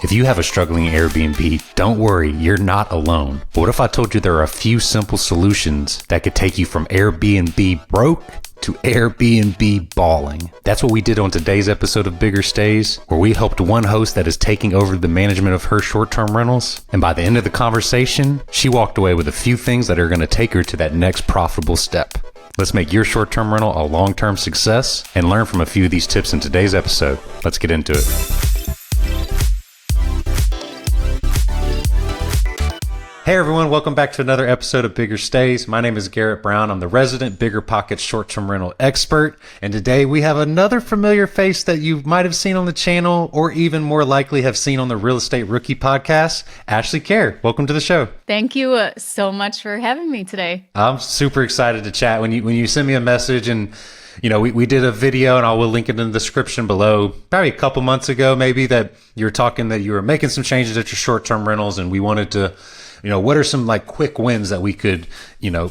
If you have a struggling Airbnb, don't worry, you're not alone. But what if I told you there are a few simple solutions that could take you from Airbnb broke to Airbnb balling? That's what we did on today's episode of BiggerStays, where we helped one host that is taking over the management of her short-term rentals. And by the end of the conversation, she walked away with a few things that are going to take her to that next profitable step. Let's make your short-term rental a long-term success and learn from a few of these tips in today's episode. Let's get into it. Hey everyone, welcome back to another episode of BiggerStays. My name is Garrett Brown. I'm the resident BiggerPockets short-term rental expert. And today we have another familiar face that you might have seen on the channel or even more likely have seen on the Real Estate Rookie podcast, Ashley Kehr. Welcome to the show. Thank you so much for having me today. I'm super excited to chat. When you send me a message and we did a video, and I will link it in the description below, probably a couple months ago, maybe, that you were talking that you were making some changes at your short-term rentals, and we wanted to, what are some like quick wins that we could,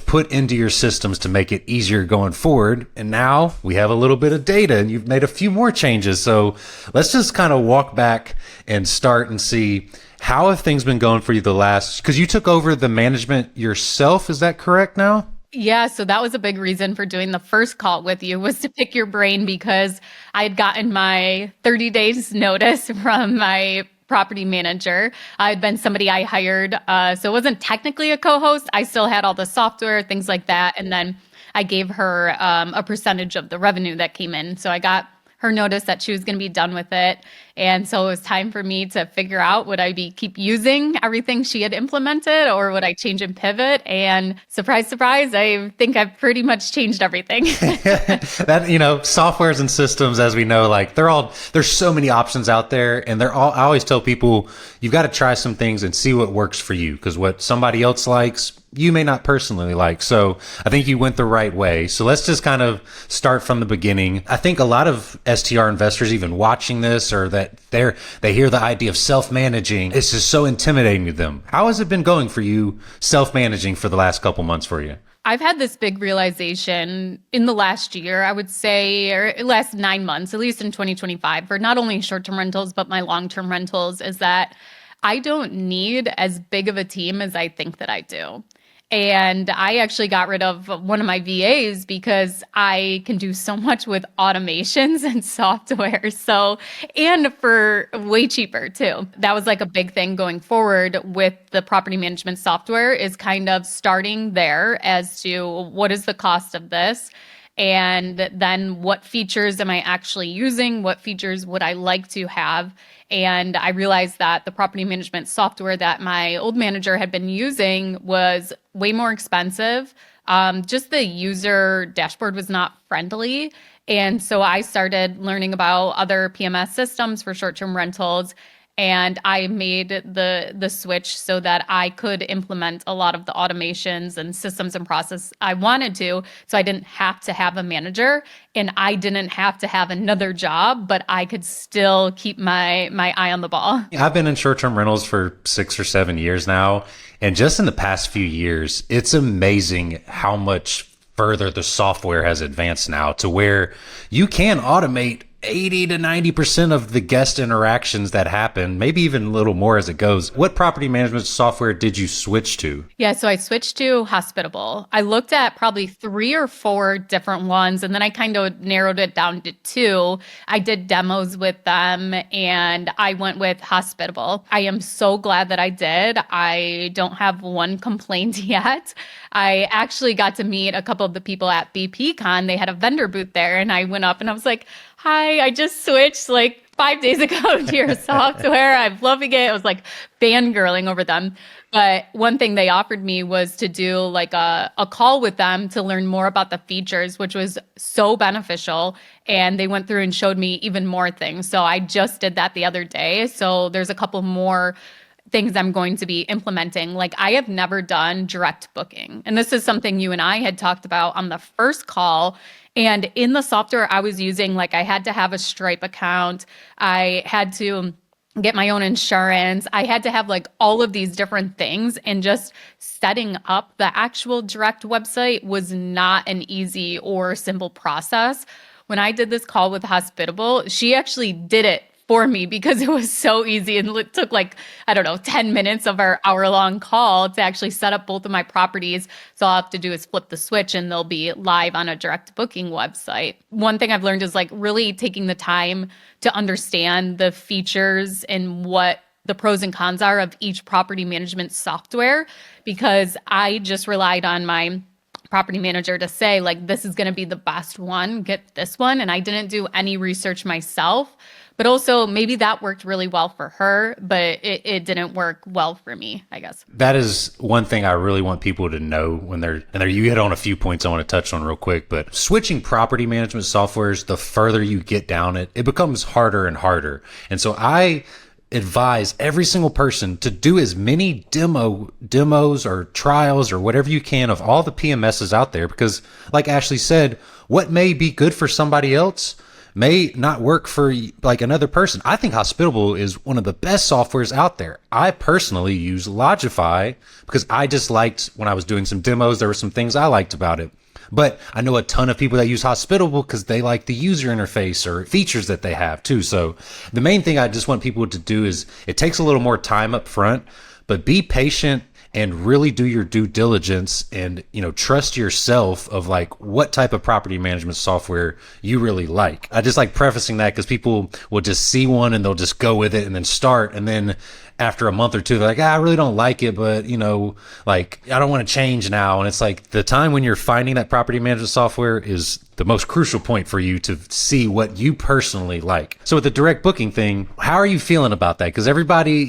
put into your systems to make it easier going forward. And now we have a little bit of data and you've made a few more changes. So let's just kind of walk back and start and see how have things been going for you because you took over the management yourself. Is that correct now? Yeah, so that was a big reason for doing the first call with you, was to pick your brain, because I had gotten my 30 days notice from my property manager. I had been somebody I hired, so it wasn't technically a co-host. I still had all the software, things like that. And then I gave her a percentage of the revenue that came in. So I got her notice that she was going to be done with it. And so it was time for me to figure out, would I keep using everything she had implemented, or would I change and pivot? And surprise, surprise, I think I've pretty much changed everything. That, softwares and systems, as we know, there's so many options out there, and I always tell people, you've got to try some things and see what works for you, because what somebody else likes, you may not personally like. So I think you went the right way. So let's just kind of start from the beginning. I think a lot of STR investors, even watching this, or that they hear the idea of self-managing, it's just so intimidating to them. How has it been going for you, self-managing, for the last couple months for you? I've had this big realization in the last year, I would say, or last 9 months, at least in 2025, for not only short-term rentals, but my long-term rentals, is that I don't need as big of a team as I think that I do. And I actually got rid of one of my VAs because I can do so much with automations and software. And for way cheaper too. That was like a big thing going forward with the property management software, is kind of starting there as to what is the cost of this. And then what features am I actually using? What features would I like to have? And I realized that the property management software that my old manager had been using was way more expensive. Just the user dashboard was not friendly. And so I started learning about other PMS systems for short-term rentals. And I made the switch so that I could implement a lot of the automations and systems and process I wanted to. So I didn't have to have a manager, and I didn't have to have another job, but I could still keep my eye on the ball. I've been in short-term rentals for 6 or 7 years now. And just in the past few years, it's amazing how much further the software has advanced now, to where you can automate 80 to 90% of the guest interactions that happen, maybe even a little more as it goes. What property management software did you switch to? Yeah, so I switched to Hospitable. I looked at probably 3 or 4 different ones, and then I kind of narrowed it down to 2. I did demos with them, and I went with Hospitable. I am so glad that I did. I don't have one complaint yet. I actually got to meet a couple of the people at BPCon. They had a vendor booth there, and I went up and I was like, "Hi, I just switched 5 days ago to your software. I'm loving it." I was fangirling over them. But one thing they offered me was to do a call with them to learn more about the features, which was so beneficial. And they went through and showed me even more things. So I just did that the other day. So there's a couple more things I'm going to be implementing. I have never done direct booking. And this is something you and I had talked about on the first call. And in the software I was using, I had to have a Stripe account. I had to get my own insurance. I had to have all of these different things, and just setting up the actual direct website was not an easy or simple process. When I did this call with Hospitable, she actually did it for me because it was so easy. And it took like, I don't know, 10 minutes of our hour-long call to actually set up both of my properties. So all I have to do is flip the switch and they'll be live on a direct booking website. One thing I've learned is like really taking the time to understand the features and what the pros and cons are of each property management software, because I just relied on my property manager to say like, this is going to be the best one, get this one. And I didn't do any research myself, but also maybe that worked really well for her, but it didn't work well for me, I guess. That is one thing I really want people to know when you hit on a few points I want to touch on real quick, but switching property management softwares, the further you get down it becomes harder and harder. And so I advise every single person to do as many demos or trials or whatever you can of all the PMSs out there, because like Ashley said, what may be good for somebody else may not work for like another person. I think Hospitable is one of the best softwares out there. I personally use Logify because I just liked when I was doing some demos, there were some things I liked about it. But I know a ton of people that use Hospitable because they like the user interface or features that they have too. So the main thing I just want people to do is it takes a little more time up front, but be patient and really do your due diligence and, trust yourself of like what type of property management software you really like. I just like prefacing that because people will just see one and they'll just go with it and then start. And then after a month or two, they're like, I really don't like it, but like I don't want to change now. And it's like the time when you're finding that property management software is the most crucial point for you to see what you personally like. So with the direct booking thing, how are you feeling about that? Because everybody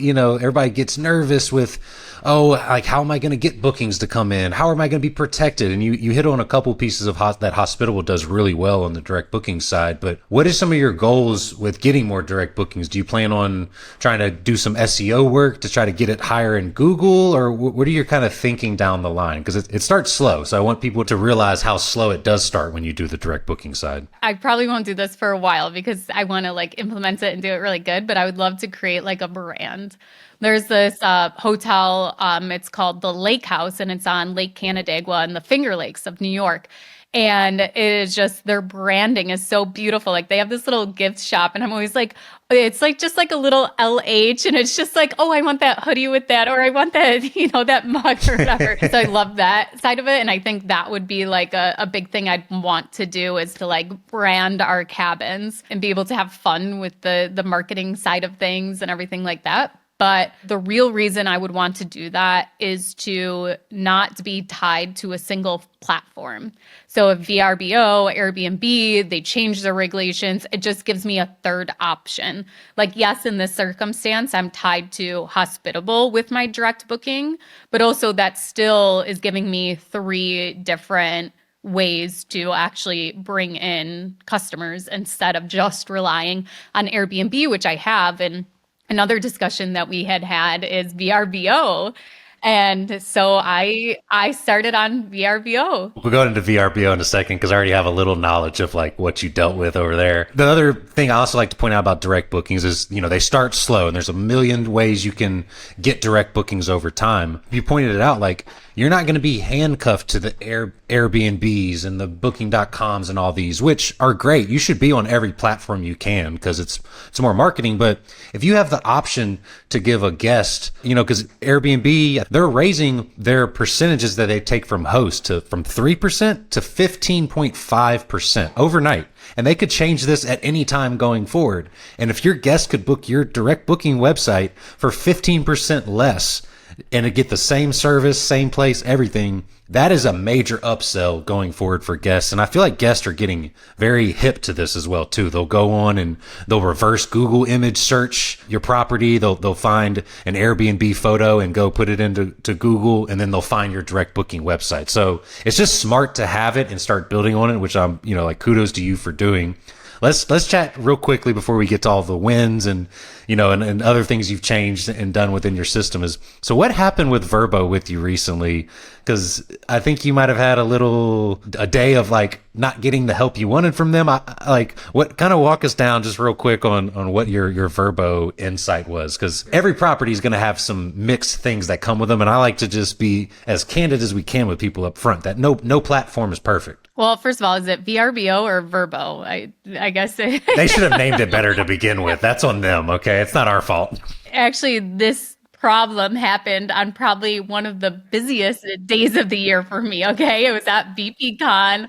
gets nervous with, like, how am I going to get bookings to come in? How am I going to be protected? And you hit on a couple pieces of that Hospitable does really well on the direct booking side. But what are some of your goals with getting more direct bookings? Do you plan on trying to do some SEO work to try to get it higher in Google? Or what are you kind of thinking down the line? Because it starts slow. So I want people to realize how slow it does start when you do the direct booking side. I probably won't do this for a while because I want to like implement it and do it really good, but I would love to create like a brand. There's this hotel, it's called the Lake House, and it's on Lake Canandaigua in the Finger Lakes of New York. And it is just, their branding is so beautiful. Like they have this little gift shop and I'm always like, it's like just like a little LH and it's just like, oh, I want that hoodie with that, or I want that, that mug or whatever. So I love that side of it. And I think that would be like a big thing I'd want to do is to like brand our cabins and be able to have fun with the marketing side of things and everything like that. But the real reason I would want to do that is to not be tied to a single platform. So if VRBO, Airbnb, they change their regulations, it just gives me a third option. Like, yes, in this circumstance, I'm tied to Hospitable with my direct booking, but also that still is giving me 3 different ways to actually bring in customers instead of just relying on Airbnb, which I have. And another discussion that we had is VRBO. And so I started on VRBO. We'll go into VRBO in a second because I already have a little knowledge of like what you dealt with over there. The other thing I also like to point out about direct bookings is, they start slow and there's a million ways you can get direct bookings over time. You pointed it out, like you're not going to be handcuffed to the Airbnbs and the booking.coms and all these, which are great. You should be on every platform you can because it's more marketing. But if you have the option to give a guest, because Airbnb, they're raising their percentages that they take from hosts from 3% to 15.5% overnight. And they could change this at any time going forward. And if your guest could book your direct booking website for 15% less and to get the same service, same place, everything, that is a major upsell going forward for guests. And I feel like guests are getting very hip to this as well too. They'll go on and they'll reverse Google image search your property. They'll find an Airbnb photo and go put it into Google, and then they'll find your direct booking website. So it's just smart to have it and start building on it, which I'm, like kudos to you for doing. Let's chat real quickly before we get to all the wins and and other things you've changed and done within your system. So what happened with Vrbo with you recently? Because I think you might have had a day of like not getting the help you wanted from them. What kind of walk us down just real quick on what your Vrbo insight was? Because every property is going to have some mixed things that come with them, and I like to just be as candid as we can with people up front. That no platform is perfect. Well, first of all, is it VRBO or Verbo? I guess They should have named it better to begin with. That's on them, okay? It's not our fault. actually this problem happened on probably one of the busiest days of the year for me. Okay, it was at VPCon,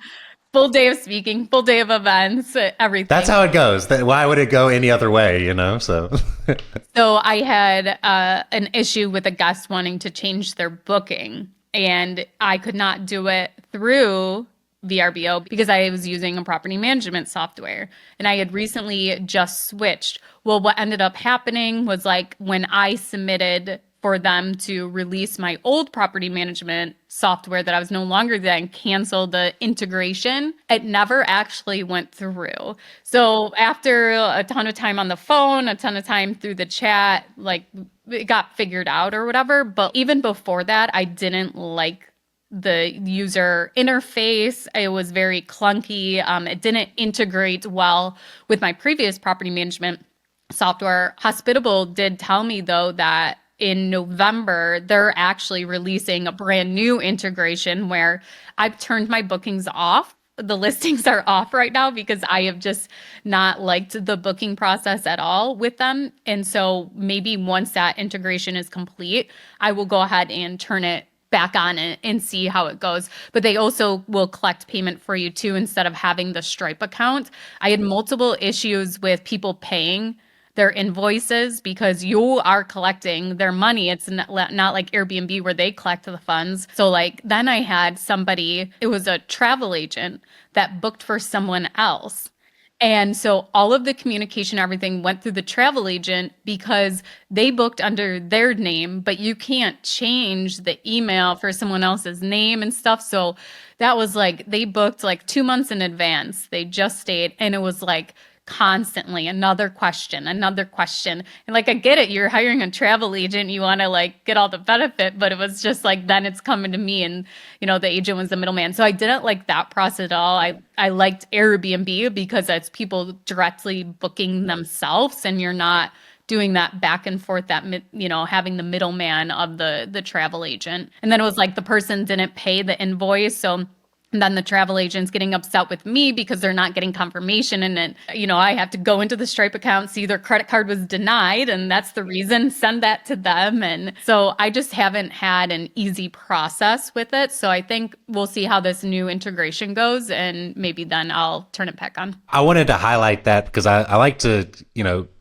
full day of speaking, full day of events, That's everything. how it goes. Why would it go any other way, you know? So So I had an issue with a guest wanting to change their booking, and I could not do it through VRBO because I was using a property management software, and I had recently just switched. Well, what ended up happening was like when I submitted for them to release my old property management software that I was no longer then cancel the integration, it never actually went through. So after a ton of time on the phone, a ton of time through the chat, like it got figured out or whatever. But even before that, I didn't like the user interface. It was very clunky. It didn't integrate well with my previous property management software. Hospitable did tell me though that in November, they're actually releasing a brand new integration where I've turned my bookings off. The listings are off right now because I have just not liked the booking process at all with them. And so maybe once that integration is complete, I will go ahead and turn it back on and see how it goes. But they also will collect payment for you too instead of having the Stripe account. I had multiple issues with people paying their invoices because you are collecting their money. It's not like Airbnb where they collect the funds. So like then I had somebody, it was a travel agent that booked for someone else. And so all of the communication, everything went through the travel agent because they booked under their name, but you can't change the email for someone else's name and stuff. So that was like they booked like 2 months in advance. They just stayed and it was like constantly another question, another question. And like I get it, you're hiring a travel agent, you want to like get all the benefit, but it was just like then it's coming to me and the agent was the middleman. So I didn't like that process at all. I liked Airbnb because it's people directly booking themselves and you're not doing that back and forth that having the middleman of the travel agent. And then it was like the person didn't pay the invoice, so and then the travel agent's getting upset with me because they're not getting confirmation. And then, I have to go into the Stripe account, see their credit card was denied. And that's the reason, send that to them. And so I just haven't had an easy process with it. So I think we'll see how this new integration goes. And maybe then I'll turn it back on. I wanted to highlight that because I like to,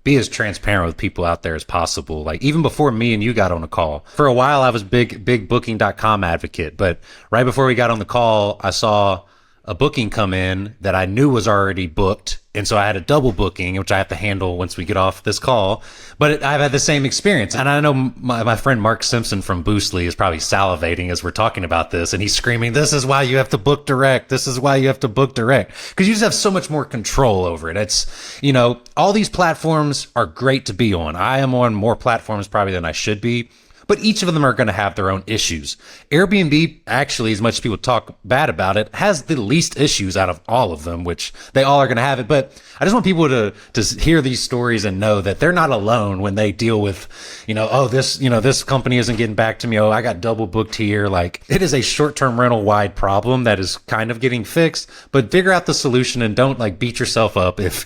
be as transparent with people out there as possible. Like even before me and you got on a call, for a while I was big booking.com advocate, but right before we got on the call, I saw a booking come in that I knew was already booked. And so I had a double booking, which I have to handle once we get off this call. But I've had the same experience. And I know my friend Mark Simpson from Boostly is probably salivating as we're talking about this. And he's screaming, this is why you have to book direct. This is why you have to book direct. Because you just have so much more control over it. It's, all these platforms are great to be on. I am on more platforms probably than I should be. But each of them are going to have their own issues. Airbnb, actually, as much as people talk bad about it, has the least issues out of all of them, which they all are going to have it. But I just want people to hear these stories and know that they're not alone when they deal with, this company isn't getting back to me. Oh, I got double booked here. Like it is a short-term rental wide problem that is kind of getting fixed, but figure out the solution and don't like beat yourself up if,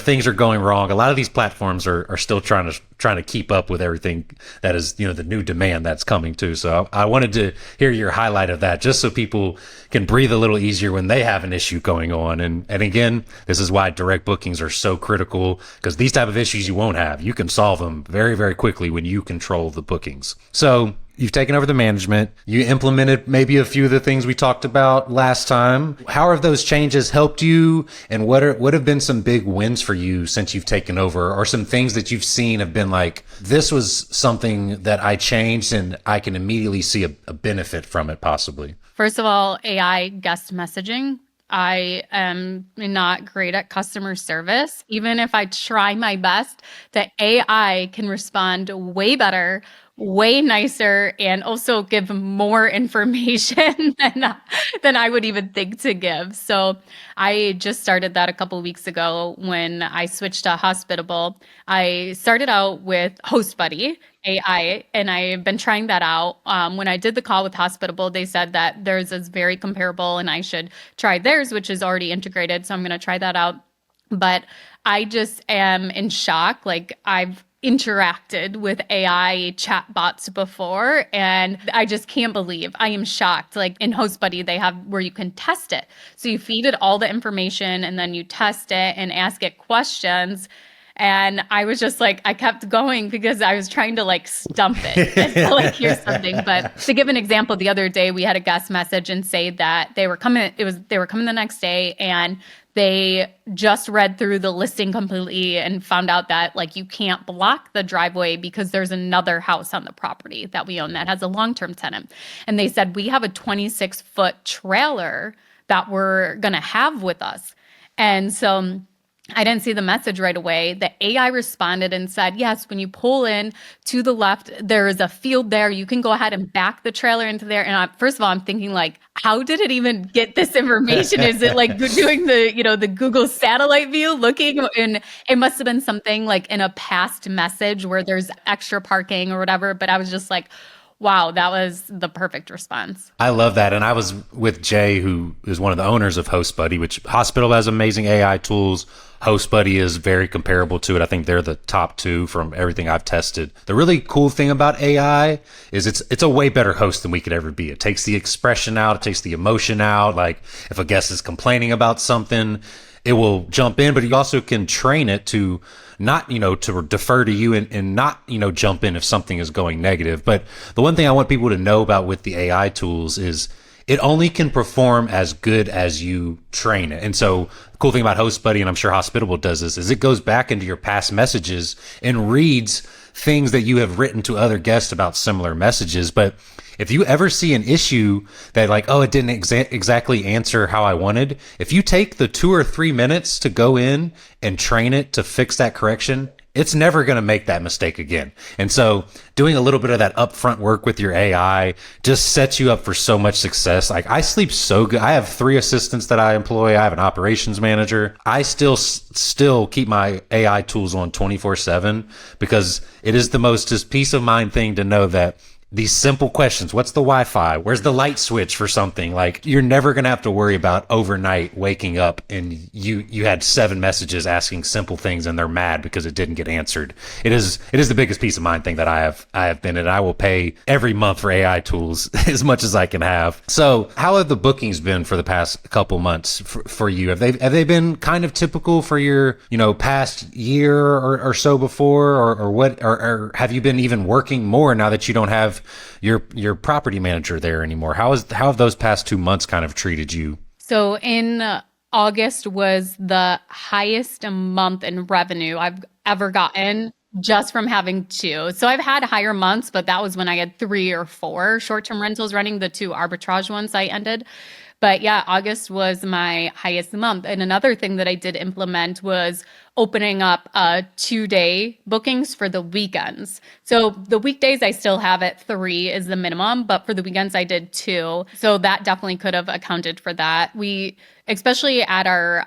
things are going wrong. A lot of these platforms are still trying to keep up with everything that is, the new demand that's coming too. So I wanted to hear your highlight of that just so people can breathe a little easier when they have an issue going on. And again, this is why direct bookings are so critical because these type of issues you won't have. You can solve them very, very quickly when you control the bookings. So you've taken over the management. You implemented maybe a few of the things we talked about last time. How have those changes helped you? And what have been some big wins for you since you've taken over, or some things that you've seen have been like, this was something that I changed and I can immediately see a benefit from it possibly? First of all, AI guest messaging. I am not great at customer service. Even if I try my best, the AI can respond way better way nicer and also give more information than I would even think to give. So I just started that a couple of weeks ago when I switched to Hospitable. I started out with HostBuddy AI, and I've been trying that out. When I did the call with Hospitable, they said that theirs is very comparable and I should try theirs, which is already integrated. So I'm going to try that out. But I just am in shock. Like I've interacted with AI chatbots before, and I just can't believe I am shocked. Like in HostBuddy, they have where you can test it. So you feed it all the information and then you test it and ask it questions. And I was just like, I kept going because I was trying to like stump it and to, like hear something. But to give an example, the other day we had a guest message and say that they were coming. They were coming the next day, and they just read through the listing completely and found out that like you can't block the driveway because there's another house on the property that we own that has a long-term tenant. And they said we have a 26-foot trailer that we're gonna have with us, and so I didn't see the message right away. The AI responded and said, yes, when you pull in to the left, there is a field there. You can go ahead and back the trailer into there. And first of all, I'm thinking like, how did it even get this information? Is it like doing the Google satellite view looking? And it must have been something like in a past message where there's extra parking or whatever. But I was just like, wow, that was the perfect response. I love that. And I was with Jay, who is one of the owners of HostBuddy, which Hospital has amazing AI tools. HostBuddy is very comparable to it. I think they're the top two from everything I've tested. The really cool thing about AI is it's a way better host than we could ever be. It takes the expression out. It takes the emotion out. Like if a guest is complaining about something, it will jump in, but you also can train it to not, to defer to you and not, jump in if something is going negative. But the one thing I want people to know about with the AI tools is it only can perform as good as you train it. And so the cool thing about HostBuddy, and I'm sure Hospitable does this, is it goes back into your past messages and reads things that you have written to other guests about similar messages. But if you ever see an issue that like, oh, it didn't exactly answer how I wanted, if you take the 2 or 3 minutes to go in and train it to fix that correction, it's never going to make that mistake again. And so doing a little bit of that upfront work with your AI just sets you up for so much success. Like I sleep so good. I have 3 assistants that I employ. I have an operations manager. I still keep my AI tools on 24/7 because it is the most just peace of mind thing to know that these simple questions, what's the Wi-Fi? Where's the light switch for something? Like you're never going to have to worry about overnight waking up and you had 7 messages asking simple things and they're mad because it didn't get answered. It is the biggest peace of mind thing that I have been in. I will pay every month for AI tools as much as I can have. So how have the bookings been for the past couple months for you? Have they been kind of typical for your, past year or so before or what, or have you been even working more now that you don't have your property manager there anymore? How have those past 2 months kind of treated you? So in August was the highest month in revenue I've ever gotten just from having 2. So I've had higher months, but that was when I had 3 or 4 short-term rentals running. The 2 arbitrage ones I ended. But yeah, August was my highest month. And another thing that I did implement was opening up 2-day bookings for the weekends. So the weekdays I still have at 3 is the minimum, but for the weekends I did 2. So that definitely could have accounted for that. We, especially at our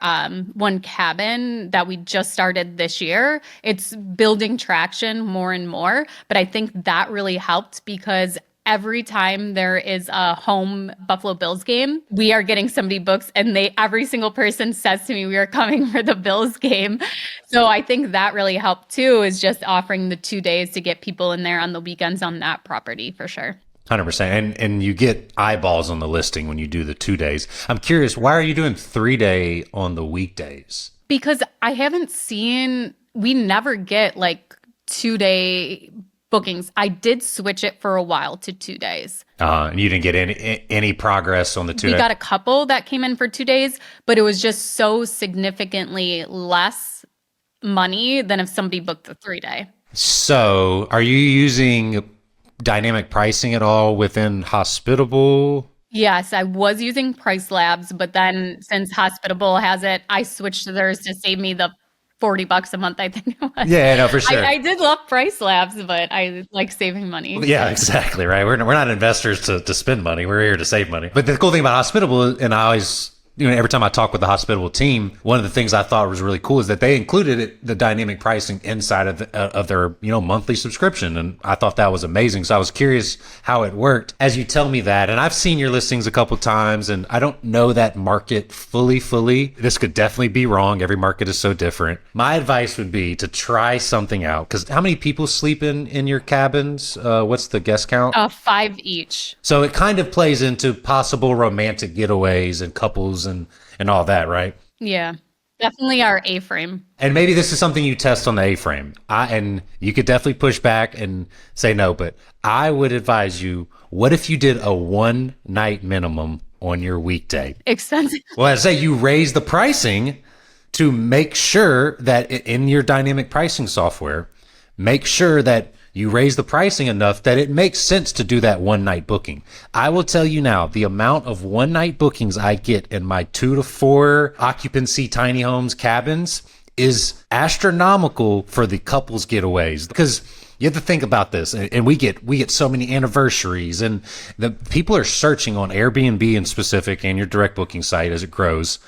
one cabin that we just started this year, it's building traction more and more. But I think that really helped because every time there is a home Buffalo Bills game, we are getting somebody books and every single person says to me, we are coming for the Bills game. So I think that really helped too, is just offering the 2 days to get people in there on the weekends on that property for sure. 100%. And you get eyeballs on the listing when you do the 2 days. I'm curious, why are you doing 3-day on the weekdays? Because I haven't seen, we never get like 2-day bookings. I did switch it for a while to 2 days. And you didn't get any progress on the 2 days? We got a couple that came in for 2 days, but it was just so significantly less money than if somebody booked the 3-day. So are you using dynamic pricing at all within Hospitable? Yes, I was using Price Labs, but then since Hospitable has it, I switched to theirs to save me the $40 a month, I think it was. Yeah, no, for sure. I did love price labs, but I like saving money. Yeah, exactly, right? We're not investors to spend money. We're here to save money. But the cool thing about Hospitable, and I always, every time I talk with the Hospitable team, one of the things I thought was really cool is that they included the dynamic pricing inside of their, monthly subscription. And I thought that was amazing. So I was curious how it worked as you tell me that. And I've seen your listings a couple times, and I don't know that market fully. This could definitely be wrong. Every market is so different. My advice would be to try something out. Because how many people sleep in your cabins? What's the guest count? 5 each. So it kind of plays into possible romantic getaways and couples and all that, right? Yeah, definitely our A-frame. And maybe this is something you test on the A-frame. And you could definitely push back and say no, but I would advise you, what if you did a 1-night minimum on your weekday? Expensive. Well, I say you raise the pricing to make sure that in your dynamic pricing software, make sure that you raise the pricing enough that it makes sense to do that 1-night booking. I will tell you now, the amount of 1-night bookings I get in my 2 to 4 occupancy tiny homes cabins is astronomical for the couples getaways, because you have to think about this, and we get so many anniversaries, and the people are searching on Airbnb in specific and your direct booking site as it grows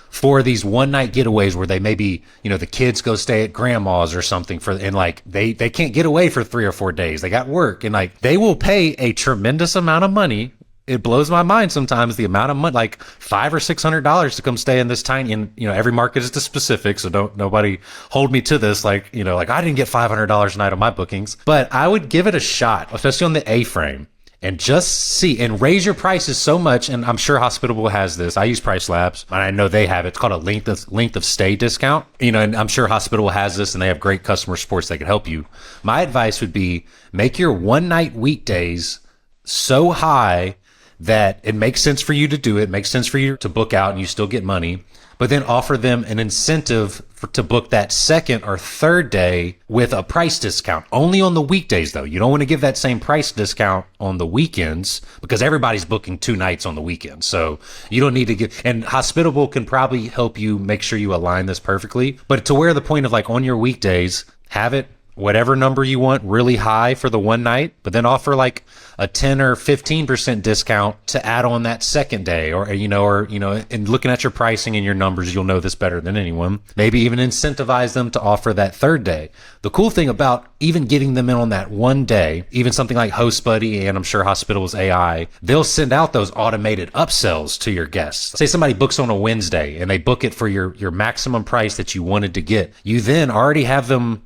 for these 1-night getaways where they maybe, the kids go stay at grandma's or something and like they can't get away for 3 or 4 days. They got work, and like they will pay a tremendous amount of money. It blows my mind sometimes the amount of money, like $500 or $600 to come stay in this tiny, and every market is specific. So don't nobody hold me to this. Like, like I didn't get $500 a night on my bookings, but I would give it a shot, especially on the A-frame. And just see and raise your prices so much. And I'm sure Hospitable has this. I use Price Labs, and I know they have it. It's called a length of stay discount. And I'm sure Hospitable has this, and they have great customer supports that can help you. My advice would be make your 1-night weekdays so high that it makes sense for you to do it, makes sense for you to book out and you still get money, but then offer them an incentive to book that second or third day with a price discount. Only on the weekdays, though. You don't want to give that same price discount on the weekends because everybody's booking 2 nights on the weekend. So you don't need to give, and Hospitable can probably help you make sure you align this perfectly. But to where the point of like on your weekdays, have it whatever number you want really high for the 1 night, but then offer like a 10 or 15% discount to add on that second day, or and looking at your pricing and your numbers, you'll know this better than anyone. Maybe even incentivize them to offer that third day. The cool thing about even getting them in on that 1 day, even something like HostBuddy and I'm sure Hospitable's AI, they'll send out those automated upsells to your guests. Say somebody books on a Wednesday and they book it for your maximum price that you wanted to get. You then already have them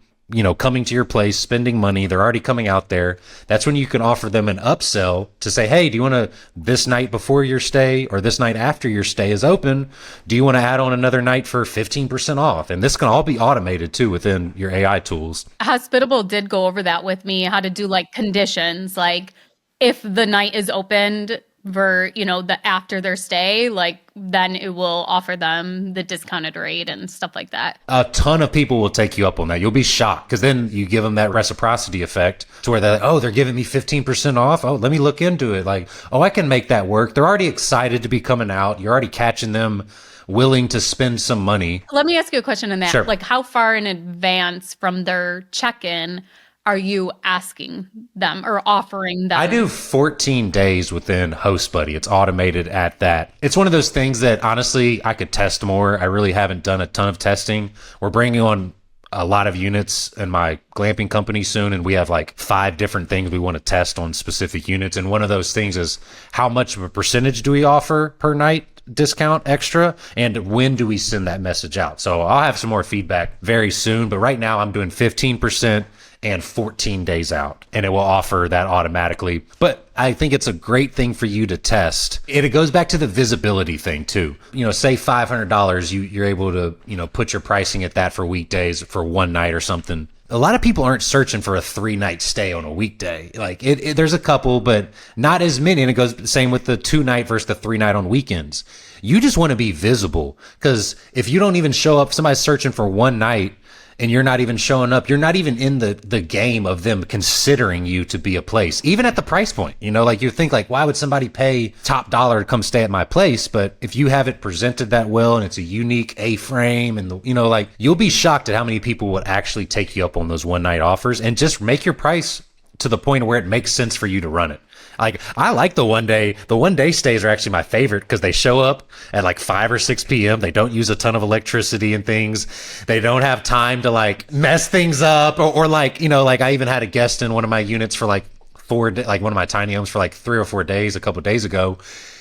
coming to your place, spending money. They're already coming out there. That's when you can offer them an upsell to say, hey, do you want to, this night before your stay or this night after your stay is open, do you want to add on another night for 15% off? And this can all be automated too within your AI tools. Hospitable did go over that with me, how to do like conditions, like if the night is opened for, the after their stay, like then it will offer them the discounted rate and stuff like that. A ton of people will take you up on that. You'll be shocked because then you give them that reciprocity effect to where they're like, oh, they're giving me 15% off. Oh, let me look into it. Like, oh, I can make that work. They're already excited to be coming out. You're already catching them willing to spend some money. Let me ask you a question on that. Sure. Like how far in advance from their check-in are you asking them or offering them? I do 14 days within HostBuddy. It's automated at that. It's one of those things that honestly I could test more. I really haven't done a ton of testing. We're bringing on a lot of units in my glamping company soon, and we have like 5 different things we want to test on specific units. And one of those things is how much of a percentage do we offer per night discount extra, and when do we send that message out? So I'll have some more feedback very soon, but right now I'm doing 15% and 14 days out, and it will offer that automatically. But I think it's a great thing for you to test. And it goes back to the visibility thing too. Say $500, you're able to, put your pricing at that for weekdays for 1 night or something. A lot of people aren't searching for a 3-night stay on a weekday. Like there's a couple, but not as many. And it goes the same with the 2-night versus the 3-night on weekends. You just want to be visible, because if you don't even show up, somebody's searching for 1 night and you're not even showing up. You're not even in the game of them considering you to be a place, even at the price point. You know, like you think like, why would somebody pay top dollar to come stay at my place? But if you have it presented that well and it's a unique A-frame and like you'll be shocked at how many people would actually take you up on those one night offers and just make your price to the point where it makes sense for you to run it. Like I like the one day stays are actually my favorite because they show up at like 5 or 6 p.m. They don't use a ton of electricity and things. They don't have time to like mess things up or like, like I even had a guest in one of my units for like one of my tiny homes for like 3 or 4 days a couple of days ago.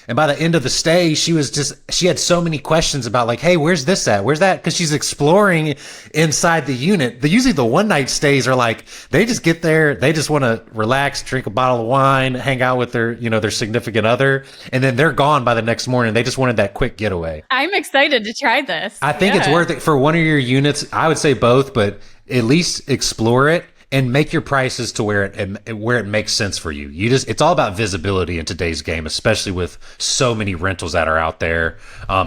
And by the end of the stay, she had so many questions about like, hey, where's this at? Where's that? Because she's exploring inside the unit. Usually the one night stays are like, they just get there. They just want to relax, drink a bottle of wine, hang out with their significant other. And then they're gone by the next morning. They just wanted that quick getaway. I'm excited to try this. I think it's worth it for one of your units. I would say both, but at least explore it. And make your prices to where it makes sense for you. It's all about visibility in today's game, especially with so many rentals that are out there.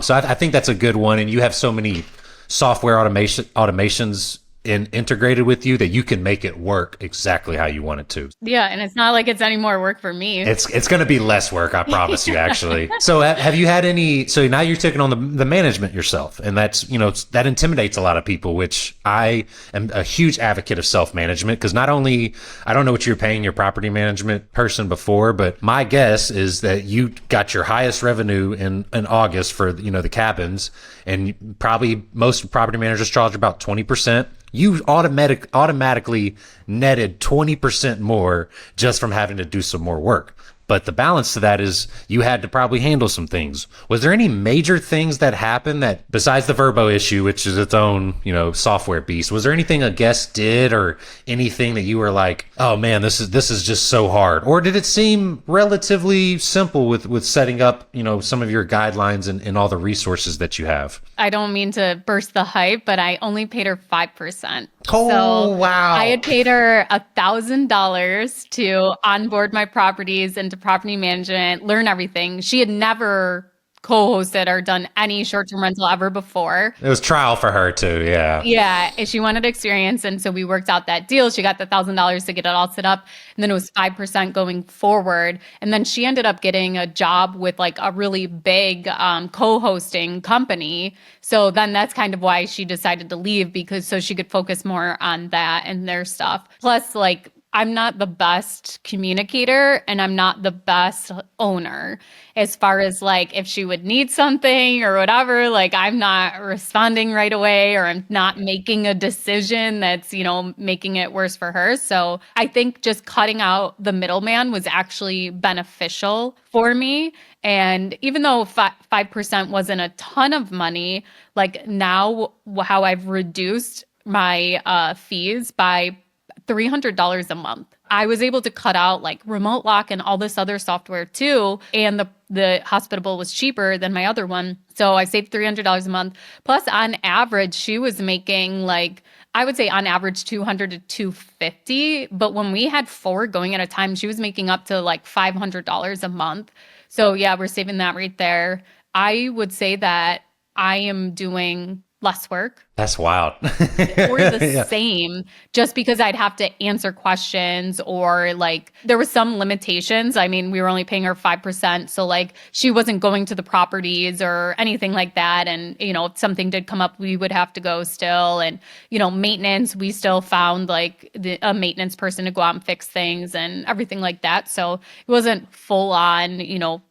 So I think that's a good one. And you have so many software automations integrated with you that you can make it work exactly how you want it to. Yeah, and it's not like it's any more work for me. It's going to be less work, I promise you, actually. So have you had any, so now you're taking on the management yourself, and that's, that intimidates a lot of people, which I am a huge advocate of self-management, because not only, I don't know what you're paying your property management person before, but my guess is that you got your highest revenue in August for, the cabins, and probably most property managers charge about 20%. You automatically netted 20% more just from having to do some more work. But the balance to that is you had to probably handle some things. Was there any major things that happened that, besides the Verbo issue, which is its own, software beast, was there anything a guest did or anything that you were like, oh man, this is just so hard? Or did it seem relatively simple with setting up, some of your guidelines and all the resources that you have? I don't mean to burst the hype, but I only paid her 5%. Oh, so wow. I had paid her $1,000 to onboard my properties into property management, learn everything. She had never co-hosted or done any short-term rental ever before. It was trial for her too, yeah. Yeah, and she wanted experience, and so we worked out that deal. She got the $1,000 to get it all set up, and then it was 5% going forward. And then she ended up getting a job with like a really big co-hosting company. So then that's kind of why she decided to leave, because so she could focus more on that and their stuff. Plus, like, I'm not the best communicator and I'm not the best owner as far as like if she would need something or whatever, like I'm not responding right away or I'm not making a decision that's, making it worse for her. So I think just cutting out the middleman was actually beneficial for me. And even though 5% wasn't a ton of money, like now how I've reduced my fees by $300 a month. I was able to cut out like Remote Lock and all this other software too. And the Hospitable was cheaper than my other one. So I saved $300 a month. Plus on average, she was making like, I would say on average $200 to $250. But when we had 4 going at a time, she was making up to like $500 a month. So yeah, we're saving that right there. I would say that I am doing less work. That's wild. Or the same, just because I'd have to answer questions or like there was some limitations. I mean, we were only paying her 5%. So like she wasn't going to the properties or anything like that. And, if something did come up, we would have to go still. And, maintenance, we still found like a maintenance person to go out and fix things and everything like that. So it wasn't full on,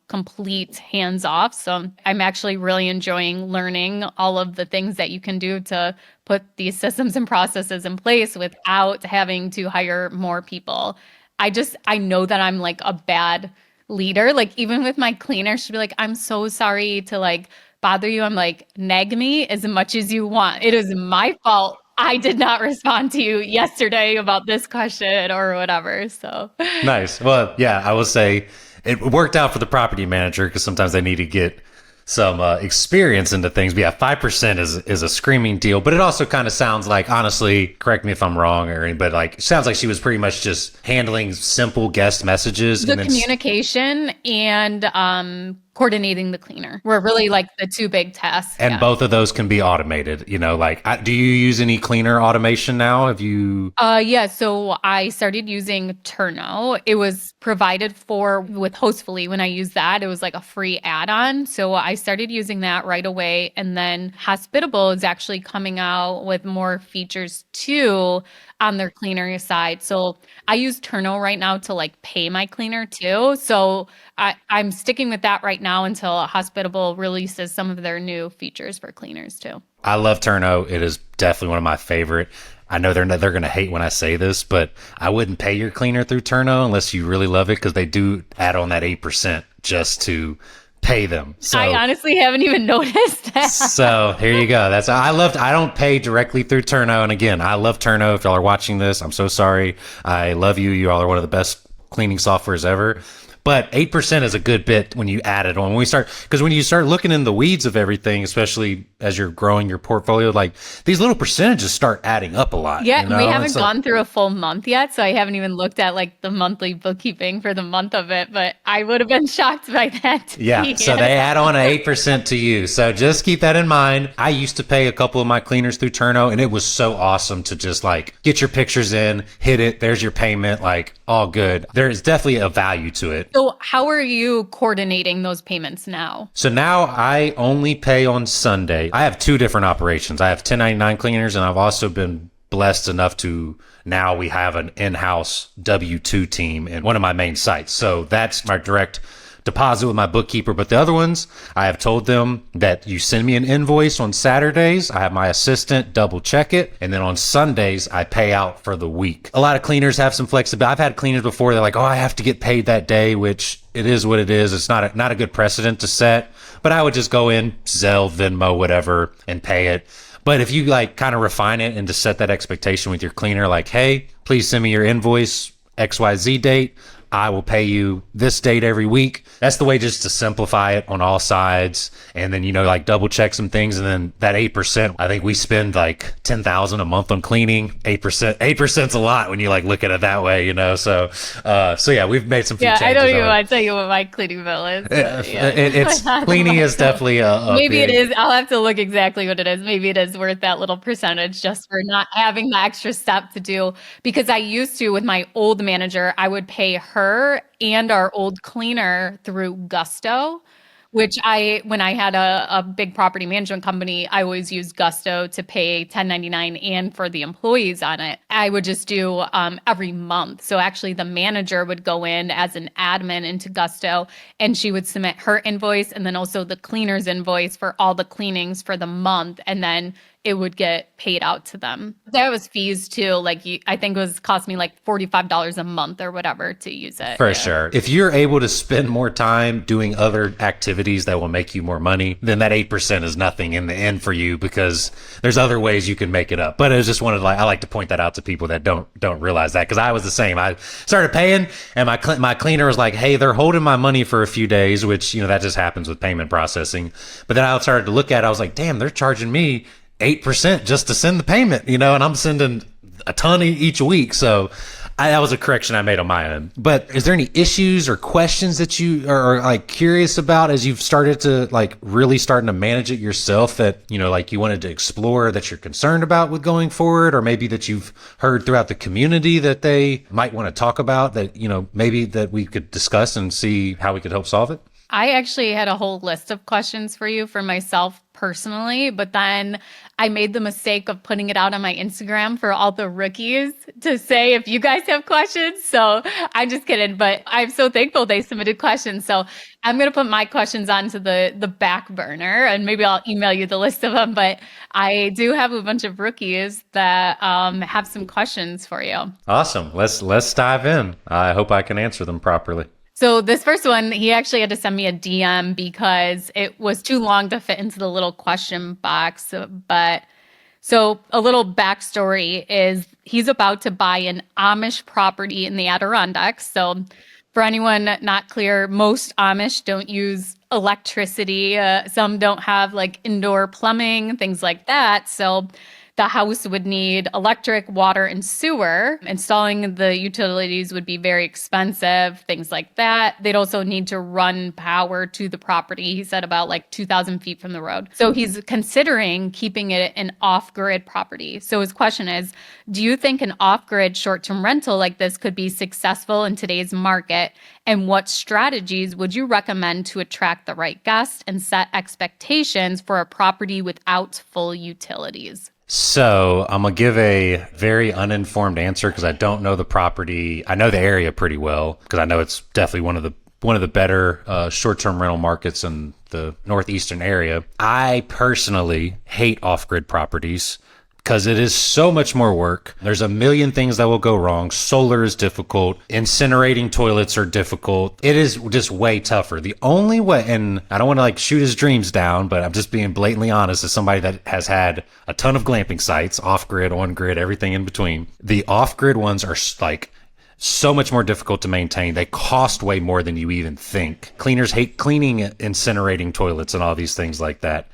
complete hands off. So I'm actually really enjoying learning all of the things that you can do to put these systems and processes in place without having to hire more people. I know that I'm like a bad leader. Like even with my cleaner, she'd be like, I'm so sorry to like bother you. I'm like, nag me as much as you want. It is my fault. I did not respond to you yesterday about this question or whatever. So nice. Well, yeah, I will say it worked out for the property manager because sometimes they need to get some experience into things. But yeah, 5% is a screaming deal. But it also kind of sounds like, honestly, correct me if I'm wrong or anything, but like it sounds like she was pretty much just handling simple guest messages. The communication and coordinating the cleaner were really like the two big tasks. And Yeah. both of those can be automated. Do you use any cleaner automation now? Have you? Yeah, so I started using Turno. It was provided for with Hostfully. When I used that, it was like a free add-on. So I started using that right away. And then Hospitable is actually coming out with more features too on their cleaner side. So I use Turno right now to like pay my cleaner too. So I'm sticking with that right now until Hospitable releases some of their new features for cleaners too. I love Turno. It is definitely one of my favorite. I know they're going to hate when I say this, but I wouldn't pay your cleaner through Turno unless you really love it, because they do add on that 8% just to pay them. So I honestly haven't even noticed that. So here you go. I don't pay directly through Turno. And again, I love Turno. If y'all are watching this, I'm so sorry. I love you. You all are one of the best cleaning softwares ever. But 8% is a good bit when you add it on. Because when you start looking in the weeds of everything, especially as you're growing your portfolio, like these little percentages start adding up a lot. Yeah, we haven't gone through a full month yet, so I haven't even looked at like the monthly bookkeeping for the month of it, but I would have been shocked by that. Yeah, so they add on an 8% to you. So just keep that in mind. I used to pay a couple of my cleaners through Turno, and it was so awesome to just like get your pictures in, hit it, there's your payment, like all good. There is definitely a value to it. So how are you coordinating those payments now? So now I only pay on Sunday. I have two different operations. I have 1099 cleaners, and I've also been blessed enough to now we have an in-house W-2 team in one of my main sites. So that's my direct deposit with my bookkeeper. But the other ones, I have told them that you send me an invoice on Saturdays. I have my assistant double check it. And then on Sundays, I pay out for the week. A lot of cleaners have some flexibility. I've had cleaners before. They're like, oh, I have to get paid that day, which it is what it is. It's not a good precedent to set. But I would just go in, Zelle, Venmo, whatever, and pay it. But if you like kind of refine it and to set that expectation with your cleaner, like, hey, please send me your invoice XYZ date. I will pay you this date every week. That's the way, just to simplify it on all sides. And then, like double check some things. And then that 8%, I think we spend like $10,000 a month on cleaning. 8%'s a lot when you like look at it that way, So yeah, we've made some few changes. I don't even want to tell you what my cleaning bill is. It's cleaning is definitely maybe big. it is. I'll have to look exactly what it is. Maybe it is worth that little percentage just for not having the extra step to do. Because I used to, with my old manager, I would pay her and our old cleaner through Gusto, which when I had a big property management company, I always used Gusto to pay 1099 and for the employees on it. I would just do every month. So actually the manager would go in as an admin into Gusto, and she would submit her invoice and then also the cleaner's invoice for all the cleanings for the month. And then it would get paid out to them. There was fees too. Like I think it was cost me like $45 a month or whatever to use it. For sure. If you're able to spend more time doing other activities that will make you more money, then that 8% is nothing in the end for you, because there's other ways you can make it up. But I just I like to point that out to people that don't realize that, because I was the same. I started paying, and my cleaner was like, hey, they're holding my money for a few days, which, that just happens with payment processing. But then I started to look at it, I was like, damn, they're charging me 8% just to send the payment, and I'm sending a ton each week. So that was a correction I made on my end. But is there any issues or questions that you are like curious about as you've started to like really starting to manage it yourself, that, like you wanted to explore, that you're concerned about with going forward, or maybe that you've heard throughout the community that they might want to talk about, that, maybe that we could discuss and see how we could help solve it? I actually had a whole list of questions for you for myself personally, but then I made the mistake of putting it out on my Instagram for all the rookies to say if you guys have questions. So I'm just kidding, but I'm so thankful they submitted questions. So I'm going to put my questions onto the back burner, and maybe I'll email you the list of them. But I do have a bunch of rookies that have some questions for you. Awesome. Let's dive in. I hope I can answer them properly. So this first one, he actually had to send me a DM because it was too long to fit into the little question box. But so a little backstory is he's about to buy an Amish property in the Adirondacks. So for anyone not clear, most Amish don't use electricity. Some don't have like indoor plumbing, things like that. So the house would need electric, water, and sewer. Installing the utilities would be very expensive, things like that. They'd also need to run power to the property. He said about like 2,000 feet from the road. So he's considering keeping it an off-grid property. So his question is, do you think an off-grid short-term rental like this could be successful in today's market? And what strategies would you recommend to attract the right guest and set expectations for a property without full utilities? So I'm going to give a very uninformed answer because I don't know the property. I know the area pretty well because I know it's definitely one of the better short-term rental markets in the northeastern area. I personally hate off-grid properties because it is so much more work. There's a million things that will go wrong. Solar is difficult. Incinerating toilets are difficult. It is just way tougher. The only way, and I don't want to like shoot his dreams down, but I'm just being blatantly honest as somebody that has had a ton of glamping sites, off-grid, on-grid, everything in between. The off-grid ones are like so much more difficult to maintain. They cost way more than you even think. Cleaners hate cleaning incinerating toilets and all these things like that.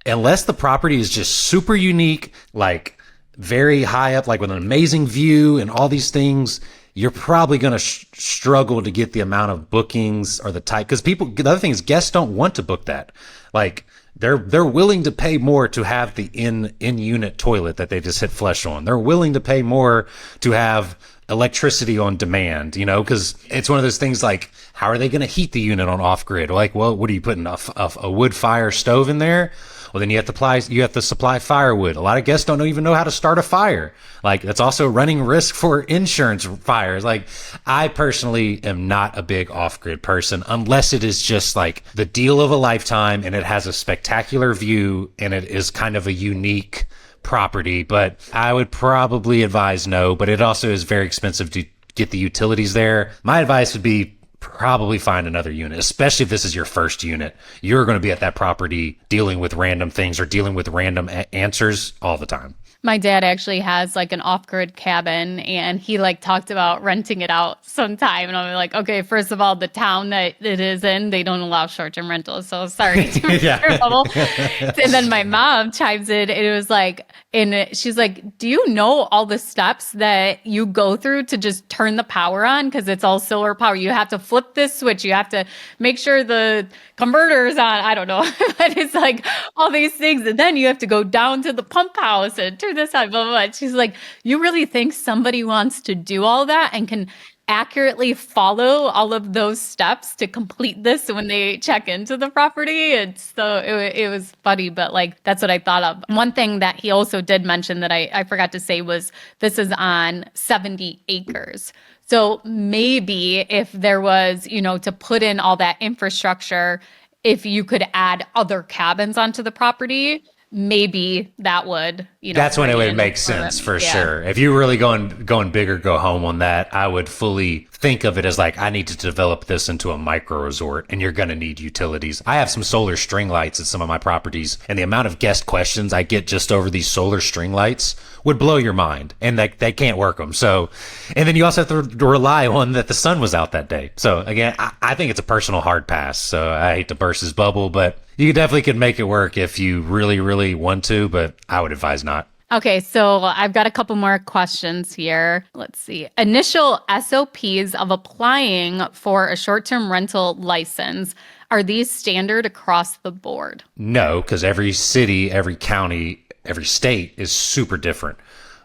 Unless the property is just super unique, like very high up, like with an amazing view and all these things, you're probably going to struggle to get the amount of bookings or the type. Because the other thing is guests don't want to book that. Like they're willing to pay more to have the in-unit toilet that they just hit flush on. They're willing to pay more to have electricity on demand, because it's one of those things like, how are they going to heat the unit on off-grid? Like, well, what are you putting, a wood fire stove in there? Well, then you have to supply firewood. A lot of guests don't even know how to start a fire. Like, that's also running risk for insurance fires. Like, I personally am not a big off-grid person unless it is just like the deal of a lifetime and it has a spectacular view and it is kind of a unique property. But I would probably advise no, but it also is very expensive to get the utilities there. My advice would be probably find another unit, especially if this is your first unit. You're going to be at that property dealing with random things or dealing with random answers all the time. My dad actually has like an off-grid cabin and he like talked about renting it out sometime. And I'm like, okay, first of all, the town that it is in, they don't allow short-term rentals. So sorry to be trouble. And then my mom chimes in and it was like, and she's like, do you know all the steps that you go through to just turn the power on? Because it's all solar power. You have to flip this switch. You have to make sure the converter is on. I don't know. But it's like all these things. And then you have to go down to the pump house and turn this on, blah, blah, blah. She's like, you really think somebody wants to do all that and can accurately follow all of those steps to complete this when they check into the property? And so it was funny, but like, that's what I thought of. One thing that he also did mention that I forgot to say was this is on 70 acres. So maybe if there was, to put in all that infrastructure, if you could add other cabins onto the property, maybe that would, that's when it would make sense for sure. If you're really going big or go home on that, I would fully think of it as like, I need to develop this into a micro resort and you're going to need utilities. I have some solar string lights at some of my properties and the amount of guest questions I get just over these solar string lights would blow your mind, and they can't work them. So, and then you also have to rely on that the sun was out that day. So again, I think it's a personal hard pass. So I hate to burst his bubble, but you definitely could make it work if you really, really want to, but I would advise not. Okay, so I've got a couple more questions here. Let's see. Initial SOPs of applying for a short-term rental license. Are these standard across the board? No, because every city, every county, every state is super different.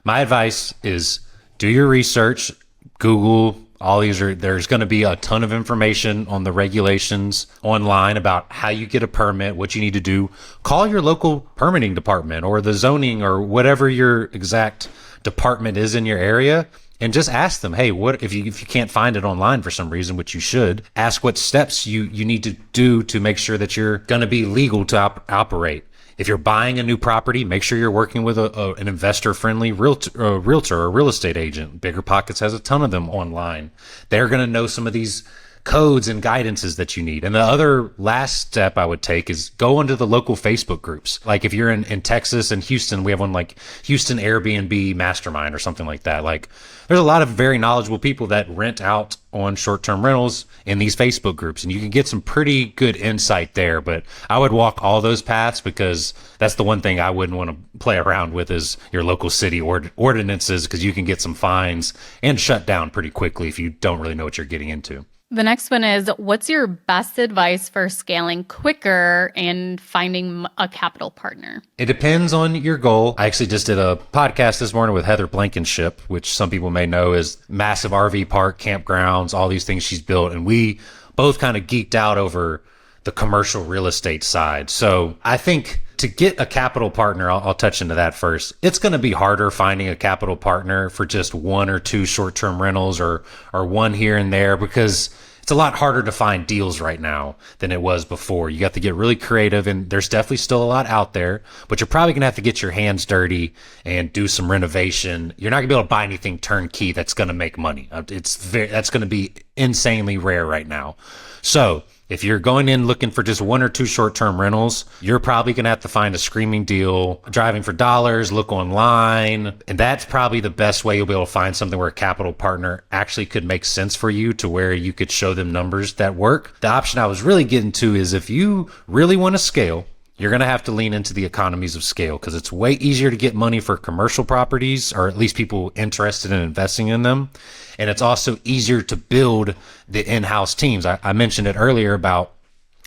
My advice is do your research, Google. There's going to be a ton of information on the regulations online about how you get a permit, what you need to do. Call your local permitting department or the zoning or whatever your exact department is in your area and just ask them, hey, what if you can't find it online for some reason, which you should, ask what steps you need to do to make sure that you're going to be legal to operate. If you're buying a new property, make sure you're working with an investor-friendly realtor or real estate agent. BiggerPockets has a ton of them online. They're going to know some of these codes and guidances that you need. And the other last step I would take is go into the local Facebook groups. Like if you're in Texas and Houston, we have one like Houston Airbnb Mastermind or something like that. Like there's a lot of very knowledgeable people that rent out on short-term rentals in these Facebook groups, and you can get some pretty good insight there. But I would walk all those paths, because that's the one thing I wouldn't want to play around with is your local city ordinances, because you can get some fines and shut down pretty quickly if you don't really know what you're getting into. The next one is, what's your best advice for scaling quicker and finding a capital partner? It depends on your goal. I actually just did a podcast this morning with Heather Blankenship, which some people may know is massive RV park, campgrounds, all these things she's built. And we both kind of geeked out over the commercial real estate side. So I think to get a capital partner, I'll touch into that first. It's going to be harder finding a capital partner for just one or two short-term rentals or one here and there, because it's a lot harder to find deals right now than it was before. You got to get really creative, and there's definitely still a lot out there, but you're probably going to have to get your hands dirty and do some renovation. You're not going to be able to buy anything turnkey that's going to make money. That's going to be insanely rare right now. So if you're going in looking for just one or two short-term rentals, you're probably going to have to find a screaming deal, driving for dollars, look online. And that's probably the best way you'll be able to find something where a capital partner actually could make sense for you, to where you could show them numbers that work. The option I was really getting to is, if you really want to scale, you're going to have to lean into the economies of scale, because it's way easier to get money for commercial properties, or at least people interested in investing in them. And it's also easier to build the in-house teams. I mentioned it earlier about,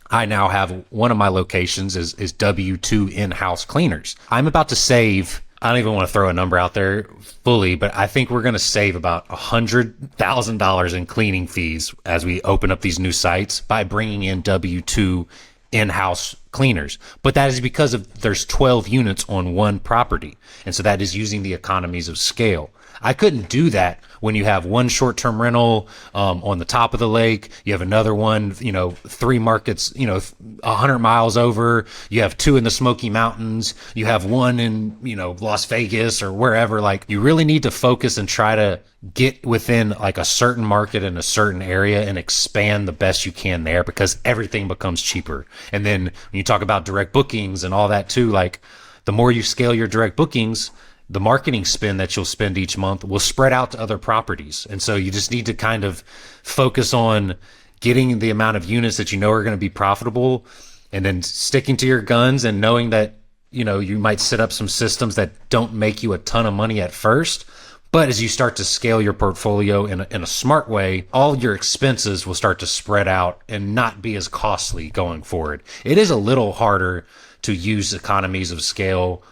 I now have one of my locations is W2 in-house cleaners. I'm about to save, I don't even want to throw a number out there fully, but I think we're going to save about $100,000 in cleaning fees as we open up these new sites by bringing in W2 in-house cleaners. But that is because there's 12 units on one property. And so that is using the economies of scale. I couldn't do that when you have one short-term rental on the top of the lake. You have another one, 3 markets, 100 miles over. You have 2 in the Smoky Mountains. You have one in, Las Vegas or wherever. Like, you really need to focus and try to get within like a certain market in a certain area and expand the best you can there, because everything becomes cheaper. And then when you talk about direct bookings and all that too, like the more you scale your direct bookings, the marketing spend that you'll spend each month will spread out to other properties. And so you just need to kind of focus on getting the amount of units that you know are going to be profitable, and then sticking to your guns and knowing that, you might set up some systems that don't make you a ton of money at first. But as you start to scale your portfolio in a smart way, all your expenses will start to spread out and not be as costly going forward. It is a little harder to use economies of scale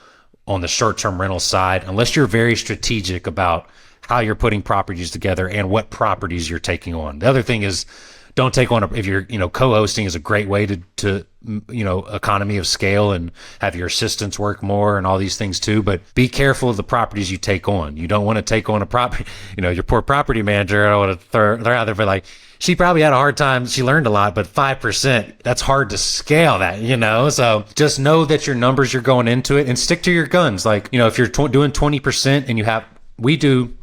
on the short-term rental side, unless you're very strategic about how you're putting properties together and what properties you're taking on. The other thing is, don't take on if you're, co-hosting is a great way to economy of scale and have your assistants work more and all these things too. But be careful of the properties you take on. You don't want to take on a property, your poor property manager. I don't want to throw out there, but like, she probably had a hard time. She learned a lot, but 5%, that's hard to scale that, So just know that your numbers, you're going into it, and stick to your guns. Like, if you're doing 20% and we do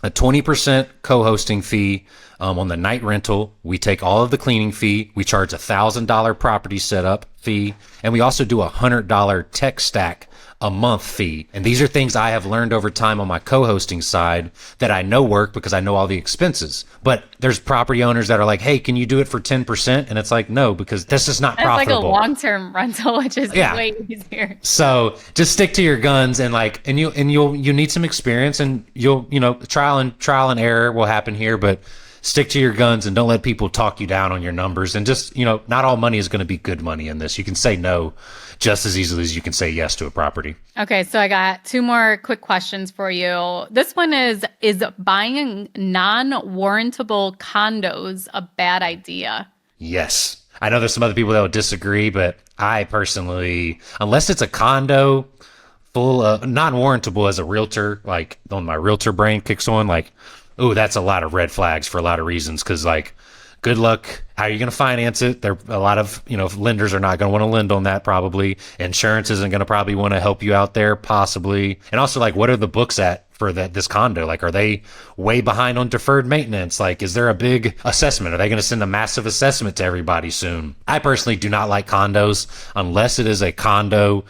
a 20% co-hosting fee on the night rental. We take all of the cleaning fee. We charge $1,000 property setup fee. And we also do $100 tech stack a month fee. And these are things I have learned over time on my co-hosting side that I know work, because I know all the expenses. But there's property owners that are like, hey, can you do it for 10%? And it's like, no, because this is not profitable. It's like a long-term rental, which is way easier. So just stick to your guns, and you'll need some experience, and you'll, trial and error will happen here, but stick to your guns and don't let people talk you down on your numbers. And just, not all money is going to be good money in this. You can say no just as easily as you can say yes to a property. Okay, so I got 2 more quick questions for you. This one is buying non-warrantable condos a bad idea? Yes. I know there's some other people that would disagree, but I personally, unless it's a condo full of non-warrantable as a realtor, like when my realtor brain kicks on, like, oh, that's a lot of red flags for a lot of reasons. Because like good luck. How are you going to finance it? There, a lot of, lenders are not going to want to lend on that probably. Insurance isn't going to probably want to help you out there possibly. And also, like, what are the books at for this condo? Like, are they way behind on deferred maintenance? Like, is there a big assessment? Are they going to send a massive assessment to everybody soon? I personally do not like condos unless it is a condo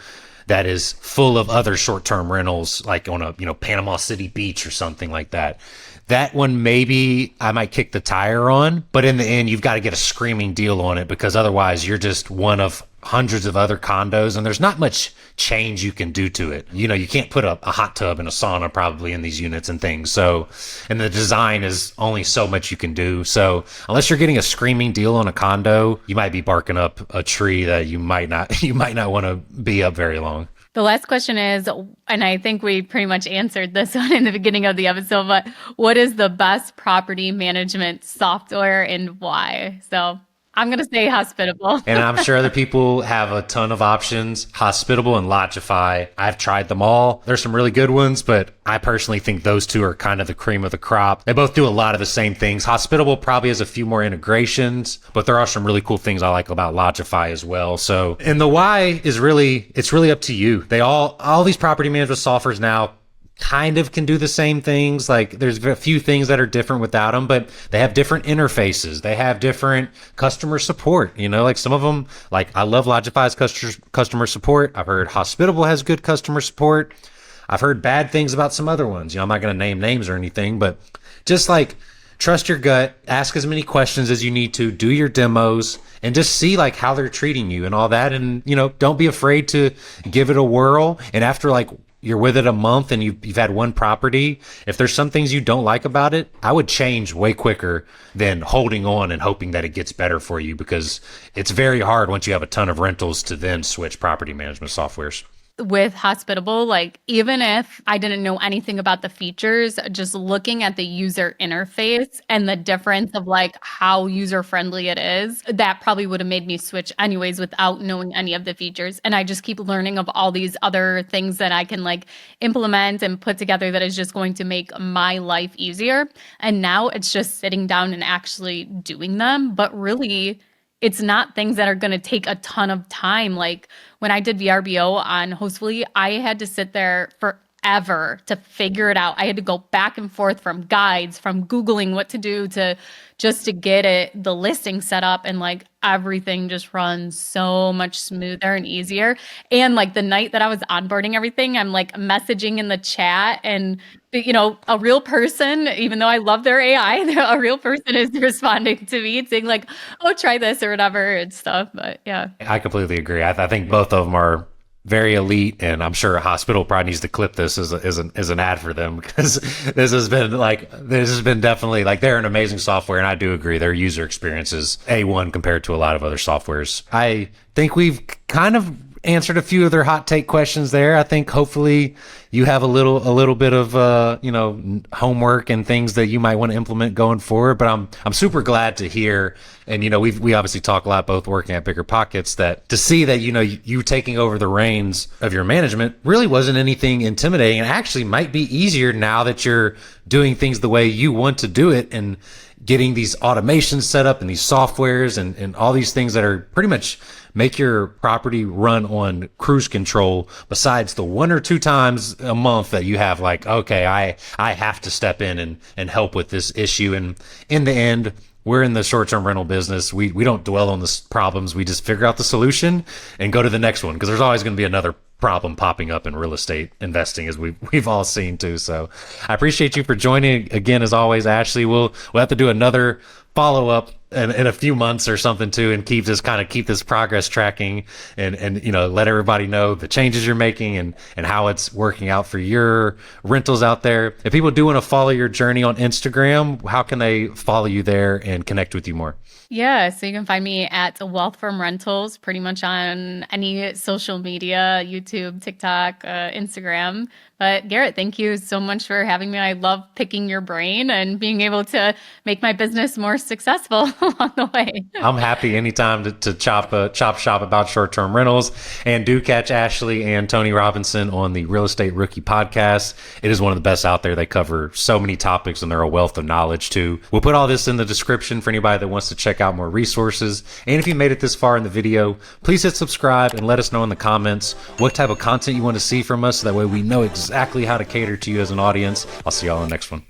that is full of other short-term rentals, like on a, Panama City Beach or something like that. That one, maybe I might kick the tire on, but in the end, you've got to get a screaming deal on it, because otherwise you're just one of hundreds of other condos and there's not much change you can do to it. You can't put a hot tub and a sauna probably in these units and things. So, and the design is only so much you can do. So unless you're getting a screaming deal on a condo, you might be barking up a tree that you might not want to be up very long. The last question is, and I think we pretty much answered this one in the beginning of the episode, but what is the best property management software and why? So I'm going to say Hospitable. And I'm sure other people have a ton of options. Hospitable and Logify. I've tried them all. There's some really good ones, but I personally think those two are kind of the cream of the crop. They both do a lot of the same things. Hospitable probably has a few more integrations, but there are some really cool things I like about Logify as well. So, and the why is it's really up to you. They all these property management softwares now kind of can do the same things. Like, there's a few things that are different without them, but they have different interfaces. They have different customer support. Like some of them, like I love Logify's customer support. I've heard Hospitable has good customer support. I've heard bad things about some other ones. I'm not going to name names or anything, but just like trust your gut, ask as many questions as you need to, do your demos, and just see like how they're treating you and all that. And, don't be afraid to give it a whirl. And after like you're with it a month and you've had one property, if there's some things you don't like about it, I would change way quicker than holding on and hoping that it gets better for you, because it's very hard once you have a ton of rentals to then switch property management softwares. With Hospitable, like even if I didn't know anything about the features, just looking at the user interface and the difference of like how user friendly it is, that probably would have made me switch anyways without knowing any of the features. And I just keep learning of all these other things that I can like implement and put together that is just going to make my life easier. And now it's just sitting down and actually doing them. But really, it's not things that are going to take a ton of time. Like when I did VRBO on Hostfully, I had to sit there forever to figure it out. I had to go back and forth from guides, from Googling what to do to just to get the listing set up, and like everything just runs so much smoother and easier. And like the night that I was onboarding everything, I'm like messaging in the chat, and a real person, even though I love their AI, a real person is responding to me saying like, oh, try this or whatever and stuff. But yeah. I completely agree. I think both of them are very elite, and I'm sure a hospital probably needs to clip this as an ad for them, because this has been definitely like, they're an amazing software, and I do agree their user experience is A1 compared to a lot of other softwares. I think we've kind of answered a few of their hot take questions there. I think hopefully you have a little bit of homework and things that you might want to implement going forward. But I'm super glad to hear, and we obviously talk a lot, both working at Bigger Pockets, that to see that you taking over the reins of your management really wasn't anything intimidating, and actually might be easier now that you're doing things the way you want to do it, and getting these automations set up and these softwares and all these things that are pretty much make your property run on cruise control, besides the one or two times a month that you have like, okay, I have to step in and help with this issue. And in the end, we're in the short-term rental business. We don't dwell on the problems. We just figure out the solution and go to the next one, because there's always going to be another problem popping up in real estate investing, as we've all seen too. So I appreciate you for joining again, as always, Ashley. We'll have to do another follow-up in a few months or something too, and keep this progress tracking, and let everybody know the changes you're making and how it's working out for your rentals out there. If people do want to follow your journey on Instagram, how can they follow you there and connect with you more? Yeah, so you can find me at Wealth from Rentals pretty much on any social media, YouTube, TikTok, Instagram. But Garrett, thank you so much for having me. I love picking your brain and being able to make my business more successful along the way. I'm happy anytime to chop shop about short-term rentals. And do catch Ashley and Tony Robinson on the Real Estate Rookie podcast. It is one of the best out there. They cover so many topics and they're a wealth of knowledge too. We'll put all this in the description for anybody that wants to check out more resources. And if you made it this far in the video, please hit subscribe and let us know in the comments what type of content you want to see from us. So that way we know exactly how to cater to you as an audience. I'll see y'all in the next one.